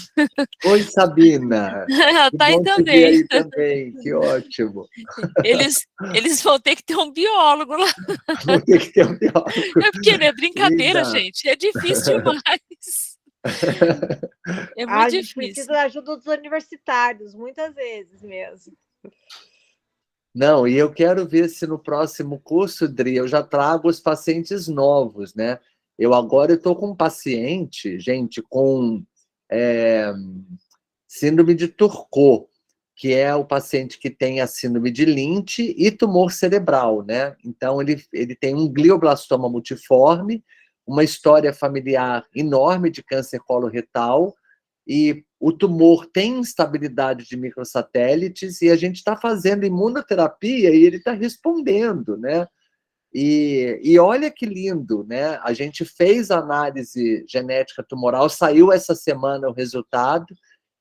Oi, Sabina! Que Tá aí bom te ver também. aí também, que ótimo! Eles vão ter que ter um biólogo lá. Vou ter que ter um biólogo. É porque não é brincadeira, Linda. gente. É difícil demais. É muito A gente difícil. precisa da ajuda dos universitários, muitas vezes mesmo. Não, e eu quero ver se no próximo curso, Dri, eu já trago os pacientes novos, né? Eu agora estou com um paciente, gente, com síndrome de Turcot, que é o paciente que tem a síndrome de Lynch e tumor cerebral, né? Então, ele tem um glioblastoma multiforme, uma história familiar enorme de câncer coloretal, e o tumor tem instabilidade de microsatélites, e a gente está fazendo imunoterapia e ele está respondendo, né? E olha que lindo, né? A gente fez a análise genética tumoral, saiu essa semana o resultado,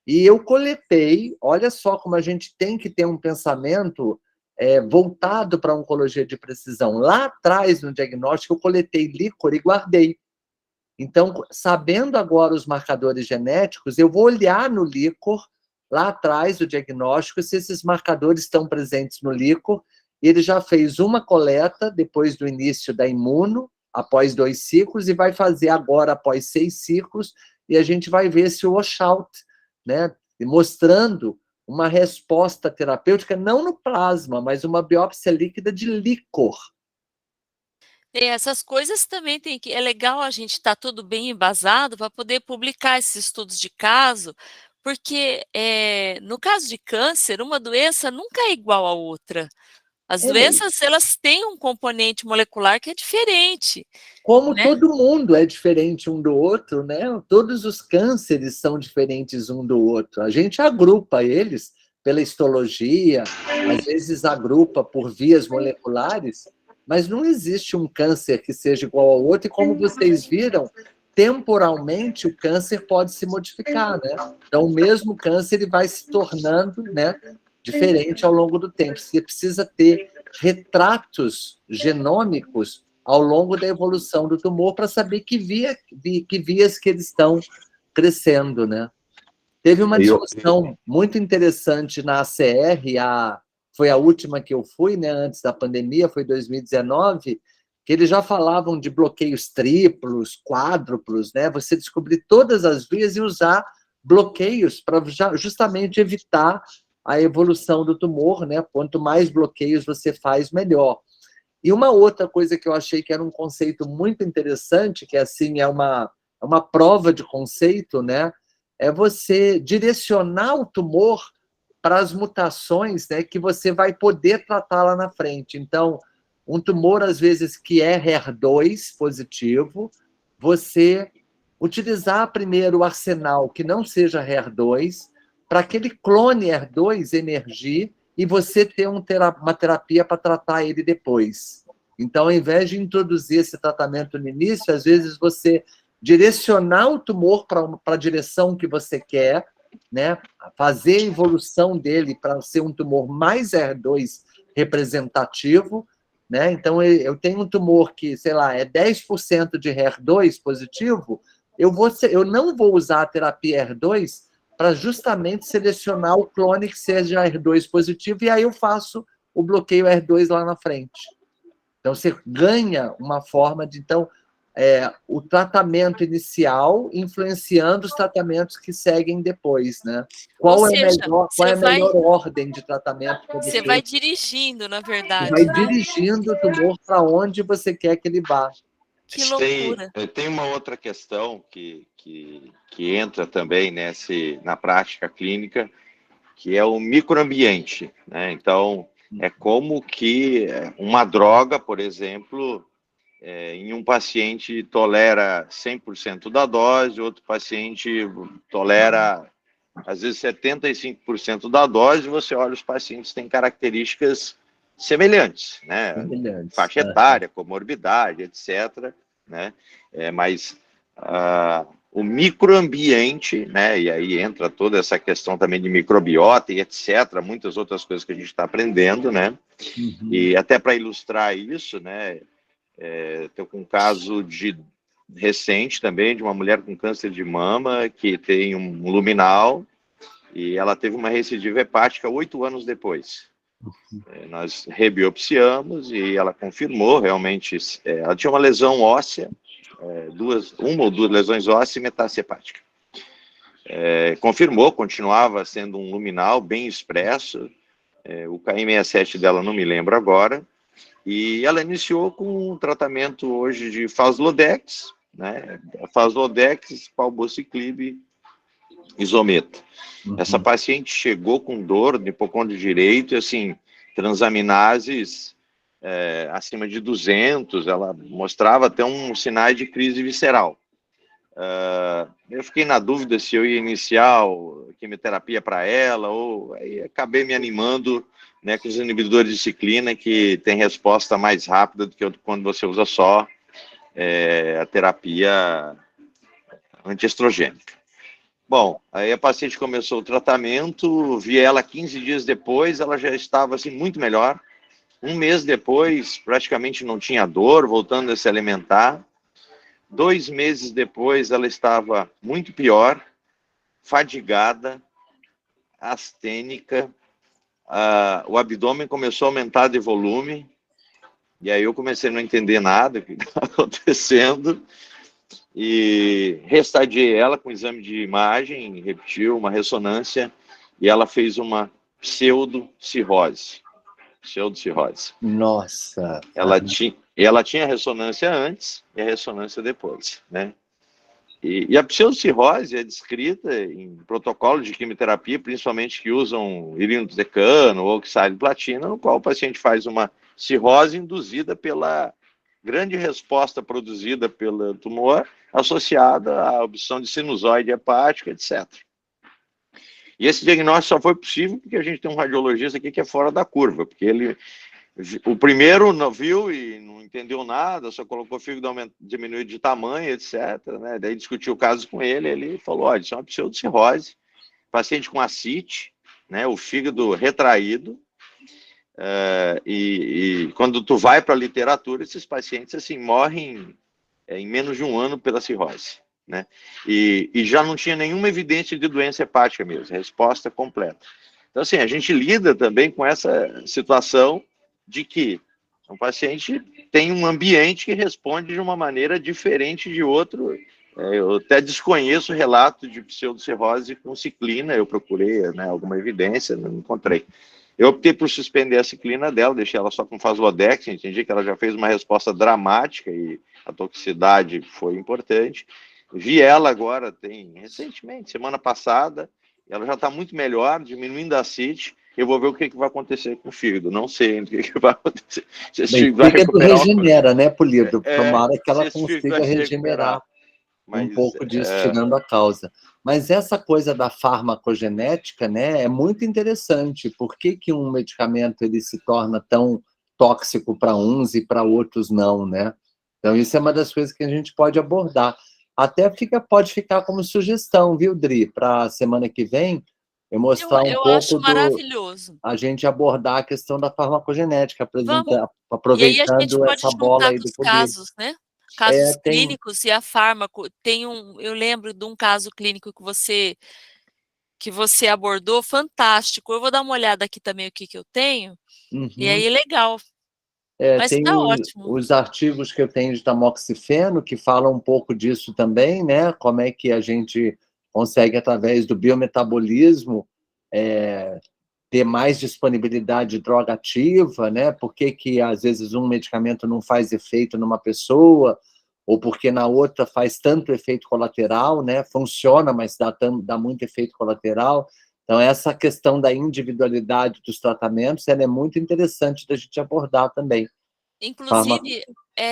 e eu coletei, olha só como a gente tem que ter um pensamento voltado para a oncologia de precisão. Lá atrás, no diagnóstico, eu coletei líquor e guardei. Então, sabendo agora os marcadores genéticos, eu vou olhar no líquor, lá atrás do diagnóstico, se esses marcadores estão presentes no líquor. Ele já fez uma coleta depois do início da imuno, após 2 ciclos, e vai fazer agora após 6 ciclos, e a gente vai ver esse washout, né, mostrando uma resposta terapêutica, não no plasma, mas uma biópsia líquida de líquor. Essas coisas também tem que... É legal a gente estar tudo bem embasado para poder publicar esses estudos de caso, porque no caso de câncer, uma doença nunca é igual à outra. As doenças, elas têm um componente molecular que é diferente. Como né? todo mundo é diferente um do outro, né? Todos os cânceres são diferentes um do outro. A gente agrupa eles pela histologia, às vezes agrupa por vias moleculares, mas não existe um câncer que seja igual ao outro, e como vocês viram, temporalmente o câncer pode se modificar, né? Então, o mesmo câncer ele vai se tornando, né, diferente ao longo do tempo. Você precisa ter retratos genômicos ao longo da evolução do tumor para saber que vias que eles estão crescendo, né? Teve uma discussão muito interessante na ACR, foi a última que eu fui, né, antes da pandemia, foi 2019, que eles já falavam de bloqueios triplos, quádruplos, né? Você descobrir todas as vias e usar bloqueios para justamente evitar a evolução do tumor, né? Quanto mais bloqueios você faz, melhor. E uma outra coisa que eu achei que era um conceito muito interessante, que assim é uma prova de conceito, né? É você direcionar o tumor para as mutações, né, que você vai poder tratar lá na frente. Então, um tumor, às vezes, que é HER2 positivo, você utilizar primeiro o arsenal que não seja HER2, para aquele clone HER2 emergir e você ter uma terapia para tratar ele depois. Então, ao invés de introduzir esse tratamento no início, às vezes você direcionar o tumor para a direção que você quer, né? Fazer a evolução dele para ser um tumor mais HER2 representativo, né? Então, eu tenho um tumor que, sei lá, é 10% de HER2 positivo, eu não vou usar a terapia HER2 para justamente selecionar o clone que seja HER2 positivo, e aí eu faço o bloqueio HER2 lá na frente. Então, você ganha uma forma de... Então, o tratamento inicial influenciando os tratamentos que seguem depois, né? Qual é a melhor ordem de tratamento para você? Você vai dirigindo, na verdade. Você vai dirigindo o tumor para onde você quer que ele vá. Que loucura. Tem uma outra questão que entra também na prática clínica, que é o microambiente, né? Então, é como que uma droga, por exemplo, em um paciente tolera 100% da dose, outro paciente tolera, às vezes, 75% da dose, você olha, os pacientes têm características semelhantes, né? Semelhantes. Faixa etária, comorbidade, etc., né? Mas o microambiente, né? E aí entra toda essa questão também de microbiota e etc., muitas outras coisas que a gente está aprendendo, né? Uhum. E até para ilustrar isso, né? Estou com um caso recente também de uma mulher com câncer de mama que tem um luminal e ela teve uma recidiva hepática 8 anos depois. Nós rebiopsiamos e ela confirmou realmente, ela tinha uma lesão óssea, uma ou duas lesões ósseas e metástase hepática. Confirmou, continuava sendo um luminal bem expresso, o KM67 dela não me lembro agora, e ela iniciou com um tratamento hoje de Faslodex, né? Faslodex, palbociclib, isometa. Uhum. Essa paciente chegou com dor no hipocôndrio direito, assim, transaminases acima de 200, ela mostrava até um sinal de crise visceral. Eu fiquei na dúvida se eu ia iniciar quimioterapia para ela, ou aí acabei me animando, né, com os inibidores de ciclina, que tem resposta mais rápida do que quando você usa só a terapia antiestrogênica. Bom, aí a paciente começou o tratamento, vi ela 15 dias depois, ela já estava assim, muito melhor. Um mês depois, praticamente não tinha dor, voltando a se alimentar. 2 meses depois, ela estava muito pior, fadigada, astênica, o abdômen começou a aumentar de volume, e aí eu comecei a não entender nada do que estava acontecendo, e restadiei ela com exame de imagem, repetiu uma ressonância, e ela fez uma pseudocirrose. Nossa! Ela tinha a ressonância antes e a ressonância depois, né? E a pseudocirrose é descrita em protocolos de quimioterapia, principalmente que usam irinodecano ou oxaliplatina, no qual o paciente faz uma cirrose induzida pela grande resposta produzida pelo tumor, associada à obstrução de sinusoide hepática, etc. E esse diagnóstico só foi possível porque a gente tem um radiologista aqui que é fora da curva, porque o primeiro não viu e não entendeu nada, só colocou o fígado diminuído de tamanho, etc., né? Daí discutiu o caso com ele falou, olha, isso é uma pseudocirrose, paciente com ascite, né? O fígado retraído, e quando tu vai para a literatura, esses pacientes assim, morrem em menos de 1 ano pela cirrose, né? E já não tinha nenhuma evidência de doença hepática mesmo, resposta completa. Então, assim, a gente lida também com essa situação de que um paciente tem um ambiente que responde de uma maneira diferente de outro. Eu até desconheço o relato de pseudocirrose com ciclina, eu procurei, né, alguma evidência, não encontrei. Eu optei por suspender a ciclina dela, deixei ela só com Faslodex, entendi que ela já fez uma resposta dramática e a toxicidade foi importante. Vi ela agora, recentemente, semana passada, ela já está muito melhor, diminuindo a ascite. Eu vou ver o que vai acontecer com o fígado. Não sei o que vai acontecer. Se esse fígado vai regenera, né, Polido? Tomara que ela consiga regenerar um pouco disso, tirando a causa. Mas essa coisa da farmacogenética, né, é muito interessante. Por que um medicamento ele se torna tão tóxico para uns e para outros não, né? Então, isso é uma das coisas que a gente pode abordar. Até pode ficar como sugestão, viu, Dri? Para a semana que vem, eu mostrar um pouco acho maravilhoso. A gente abordar a questão da farmacogenética, aproveitando e aí a gente pode essa bola aí do casos, né? Casos clínicos e a fármaco. Eu lembro de um caso clínico que você abordou, fantástico. Eu vou dar uma olhada aqui também o que eu tenho, e aí é legal. Mas tem tá ótimo. Os artigos que eu tenho de tamoxifeno, que falam um pouco disso também, né? Como é que a gente consegue, através do biometabolismo, ter mais disponibilidade de droga ativa, né? Por que às vezes um medicamento não faz efeito numa pessoa, ou porque na outra faz tanto efeito colateral, né? Funciona, mas dá muito efeito colateral. Então, essa questão da individualidade dos tratamentos, ela é muito interessante da gente abordar também. Inclusive,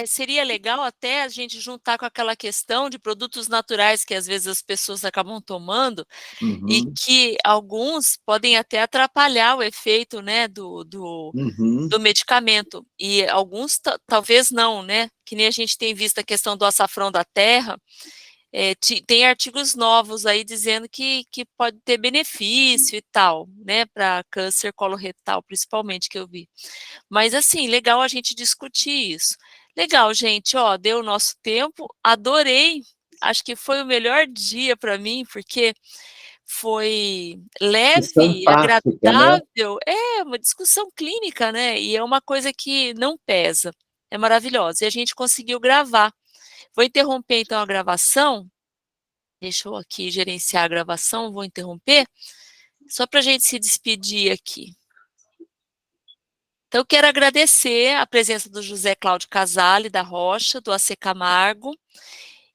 seria legal até a gente juntar com aquela questão de produtos naturais que às vezes as pessoas acabam tomando e que alguns podem até atrapalhar o efeito, né, do medicamento. E alguns talvez não, né? Que nem a gente tem visto a questão do açafrão da terra. Tem artigos novos aí dizendo que pode ter benefício e tal, né, para câncer coloretal, principalmente, que eu vi. Mas, assim, legal a gente discutir isso. Legal, gente, ó, deu o nosso tempo, adorei, acho que foi o melhor dia para mim, porque foi leve, agradável, uma discussão clínica, né, e é uma coisa que não pesa, é maravilhosa, e a gente conseguiu gravar. Vou interromper, então, a gravação. Deixa eu aqui gerenciar a gravação, vou interromper, só para a gente se despedir aqui. Então, eu quero agradecer a presença do José Cláudio Casale, da Rocha, do AC Camargo.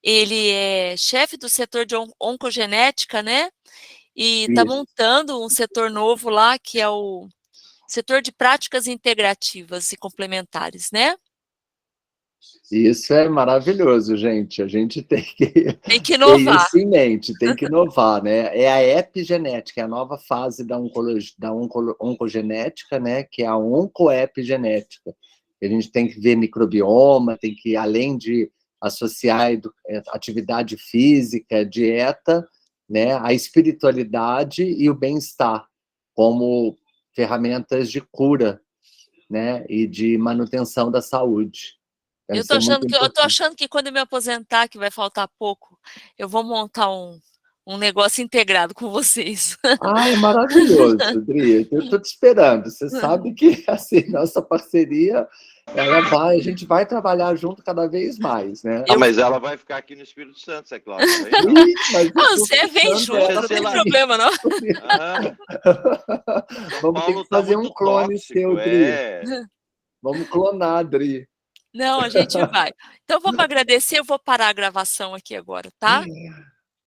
Ele é chefe do setor de oncogenética, né? E está montando um setor novo lá, que é o setor de práticas integrativas e complementares, né? Isso é maravilhoso, gente. A gente tem que inovar. Ter isso em mente, tem que inovar, né? É a epigenética, é a nova fase da oncogenética, né? Que é a oncoepigenética. A gente tem que ver microbioma, tem que, além de associar atividade física, dieta, né? A espiritualidade e o bem-estar como ferramentas de cura, né? E de manutenção da saúde. Eu tô achando que quando eu me aposentar, que vai faltar pouco, eu vou montar um negócio integrado com vocês. Ah, é maravilhoso, Dri. Eu estou te esperando. Você sabe que assim, nossa parceria, a gente vai trabalhar junto cada vez mais, né? Mas ela vai ficar aqui no Espírito Santo, é claro. Você vem junto, não tem problema, não. Vamos ter que fazer um clone seu, Dri. Vamos clonar, Dri. Não, a gente vai. Então, vamos agradecer, eu vou parar a gravação aqui agora, tá?